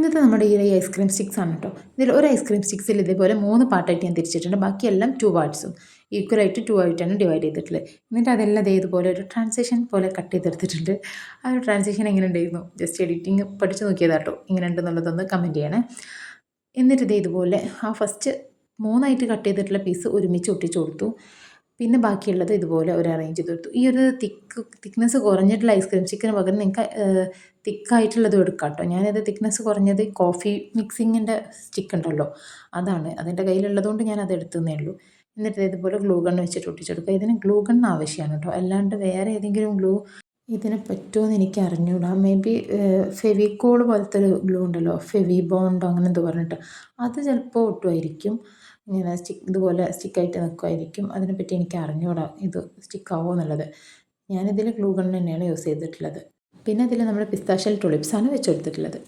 ഇന്നത്തെ നമ്മുടെ ഈ ഐസ്ക്രീം സ്റ്റിക്സ് ആണ് കേട്ടോ. ഇതിൽ ഒരു ഐസ്ക്രീം സ്റ്റിക്സിൽ ഇതേപോലെ 3 പാർട്ടായിട്ട് ഞാൻ തിരിച്ചിട്ടുണ്ട്. ബാക്കിയെല്ലാം 2 പാർട്സും ഈക്വലായിട്ട് 2 ആയിട്ടാണ് ഡിവൈഡ് ചെയ്തിട്ടുള്ളത്. എന്നിട്ട് അതെല്ലാം ഇതുപോലെ ഒരു ട്രാൻസിഷൻ പോലെ കട്ട് ചെയ്തെടുത്തിട്ടുണ്ട്. ആ ഒരു ട്രാൻസിഷൻ എങ്ങനെ ഉണ്ടായിരുന്നു? ജസ്റ്റ് എഡിറ്റിംഗ് പഠിച്ച് നോക്കിയതാട്ടോ. ഇങ്ങനെ ഉണ്ടെന്നുള്ളതൊന്ന് കമൻറ്റ് ചെയ്യണേ. എന്നിട്ട് ഇതുപോലെ ആ ഫസ്റ്റ് 3ആയിട്ട് കട്ട് ചെയ്തിട്ടുള്ള പീസ് ഒരുമിച്ച് ഒട്ടിച്ചു കൊടുത്തു. പിന്നെ ബാക്കിയുള്ളത് ഇതുപോലെ ഒരു അറേഞ്ച് ചെയ്ത് കൊടുത്തു. ഈ ഒരു തിക്നെസ് കുറഞ്ഞിട്ടുള്ള ഐസ്ക്രീം സ്റ്റിക്കിന് പകരം നിങ്ങൾക്ക് തിക്കായിട്ടുള്ളതും എടുക്കാം കേട്ടോ. ഞാനത് തിക്നെസ് കുറഞ്ഞത് കോഫി മിക്സിങ്ങിൻ്റെ സ്റ്റിക്ക് ഉണ്ടല്ലോ, അതാണ്. അതിൻ്റെ കയ്യിലുള്ളതുകൊണ്ട് ഞാൻ അത് എടുത്തതേ ഉള്ളൂ. എന്നിട്ട് ഇതുപോലെ ഗ്ലൂ ഗൺ വെച്ചിട്ട് ഒട്ടിച്ചെടുക്കുക. ഇതിന് ഗ്ലൂ ഗൺ ആവശ്യമാണ് കേട്ടോ, അല്ലാണ്ട് വേറെ ഏതെങ്കിലും ഗ്ലൂ ഇതിന് പറ്റുമോയെന്ന് എനിക്ക് അറിഞ്ഞൂടാ. മേ ബി ഫെവിക്കോൾ പോലത്തെ ഒരു ഗ്ലൂ ഉണ്ടല്ലോ, ഫെവി ബോണ്ടോ അങ്ങനെ എന്തോ പറഞ്ഞിട്ട്, അത് ചിലപ്പോൾ ഒട്ടുമായിരിക്കും. ഇങ്ങനെ ഇതുപോലെ സ്റ്റിക്കായിട്ട് നിൽക്കുമായിരിക്കും. അതിനെപ്പറ്റി എനിക്ക് അറിഞ്ഞൂടാ ഇത് സ്റ്റിക്കാവോ എന്നുള്ളത്. ഞാനിതിൽ ഗ്ലൂ ഗൺ തന്നെയാണ് യൂസ് ചെയ്തിട്ടുള്ളത്. പിന്നെ അതിൽ നമ്മൾ പിസ്താഷ്യൽ ടുലിപ്സാണ് വെച്ചെടുത്തിട്ടുള്ളത്.